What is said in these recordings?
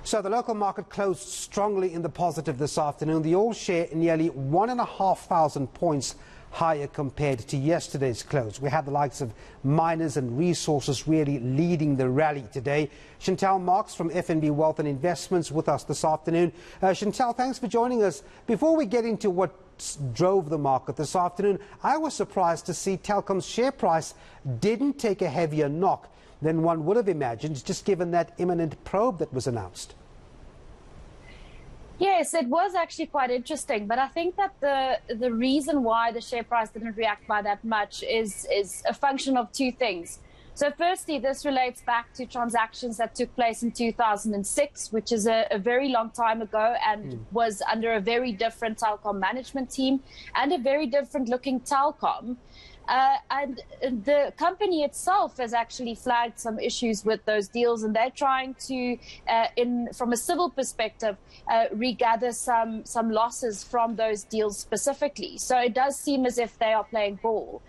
So the local market closed strongly in the positive this afternoon. The all share nearly 1,500 points higher compared to yesterday's close. We had the likes of miners and resources really leading the rally today. Chantal Marx from FNB Wealth and Investments with us this afternoon. Chantal, thanks for joining us. Before we get into what drove the market this afternoon, I was surprised to see Telkom's share price didn't take a heavier knock than one would have imagined, just given that imminent probe that was announced. Yes, it was actually quite interesting, but I think that the reason why the share price didn't react by that much is a function of two things. So firstly, this relates back to transactions that took place in 2006, which is a very long time ago and was under a very different Telkom management team and a very different looking Telkom. And the company itself has actually flagged some issues with those deals, and they're trying to, from a civil perspective, regather some losses from those deals specifically. So it does seem as if they are playing ball.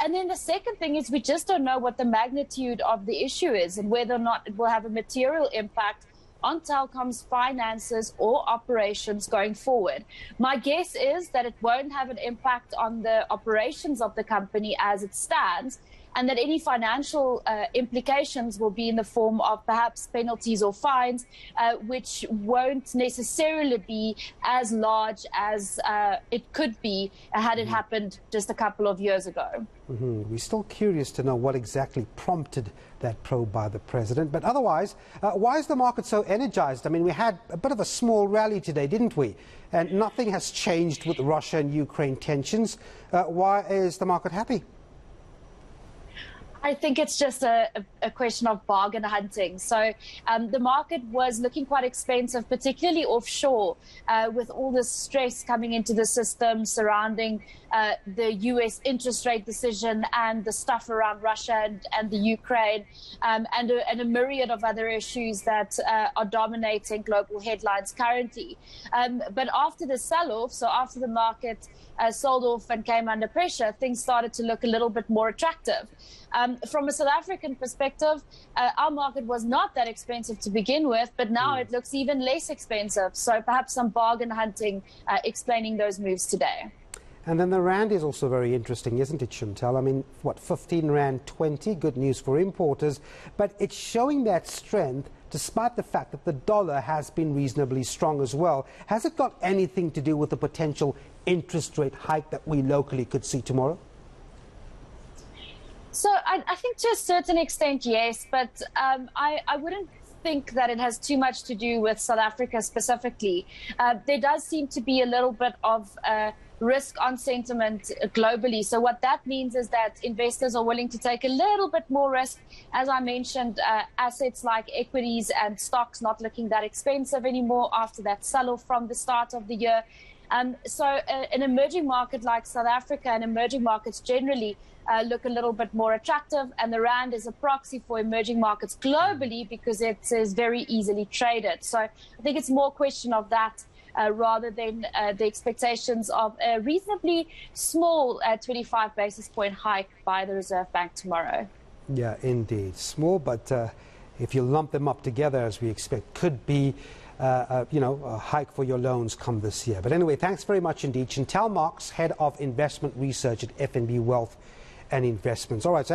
And then the second thing is we just don't know what the magnitude of the issue is and whether or not it will have a material impact on Telkom's finances or operations going forward. My guess is that it won't have an impact on the operations of the company as it stands, and that any financial implications will be in the form of perhaps penalties or fines, which won't necessarily be as large as it could be had it happened just a couple of years ago. We're still curious to know what exactly prompted that probe by the president. But otherwise, why is the market so energized? I mean, we had a bit of a small rally today, didn't we? And nothing has changed with Russia and Ukraine tensions. Why is the market happy? I think it's just a question of bargain hunting. So the market was looking quite expensive, particularly offshore, with all this stress coming into the system surrounding the US interest rate decision and the stuff around Russia and the Ukraine, and a myriad of other issues that are dominating global headlines currently. But after the sell-off, so after the market sold off and came under pressure, things started to look a little bit more attractive. From a South African perspective, our market was not that expensive to begin with, but now it looks even less expensive. So perhaps some bargain hunting explaining those moves today. And then the rand is also very interesting, isn't it, Chantal? I mean, what, 15 rand 20, good news for importers, but it's showing that strength despite the fact that the dollar has been reasonably strong as well. Has it got anything to do with the potential interest rate hike that we locally could see tomorrow? So I think to a certain extent, yes, but I wouldn't think that it has too much to do with South Africa specifically. There does seem to be a little bit of risk on sentiment globally. So what that means is that investors are willing to take a little bit more risk. As I mentioned, assets like equities and stocks not looking that expensive anymore after that sell-off from the start of the year. So an emerging market like South Africa and emerging markets generally look a little bit more attractive, and the rand is a proxy for emerging markets globally because it is very easily traded. So I think it's more a question of that rather than the expectations of a reasonably small 25 basis point hike by the Reserve Bank tomorrow. Yeah, indeed. Small, but if you lump them up together, as we expect, could be a hike for your loans come this year. But anyway, thanks very much indeed. Chantal Marx, Head of Investment Research at FNB Wealth and Investments. All right. So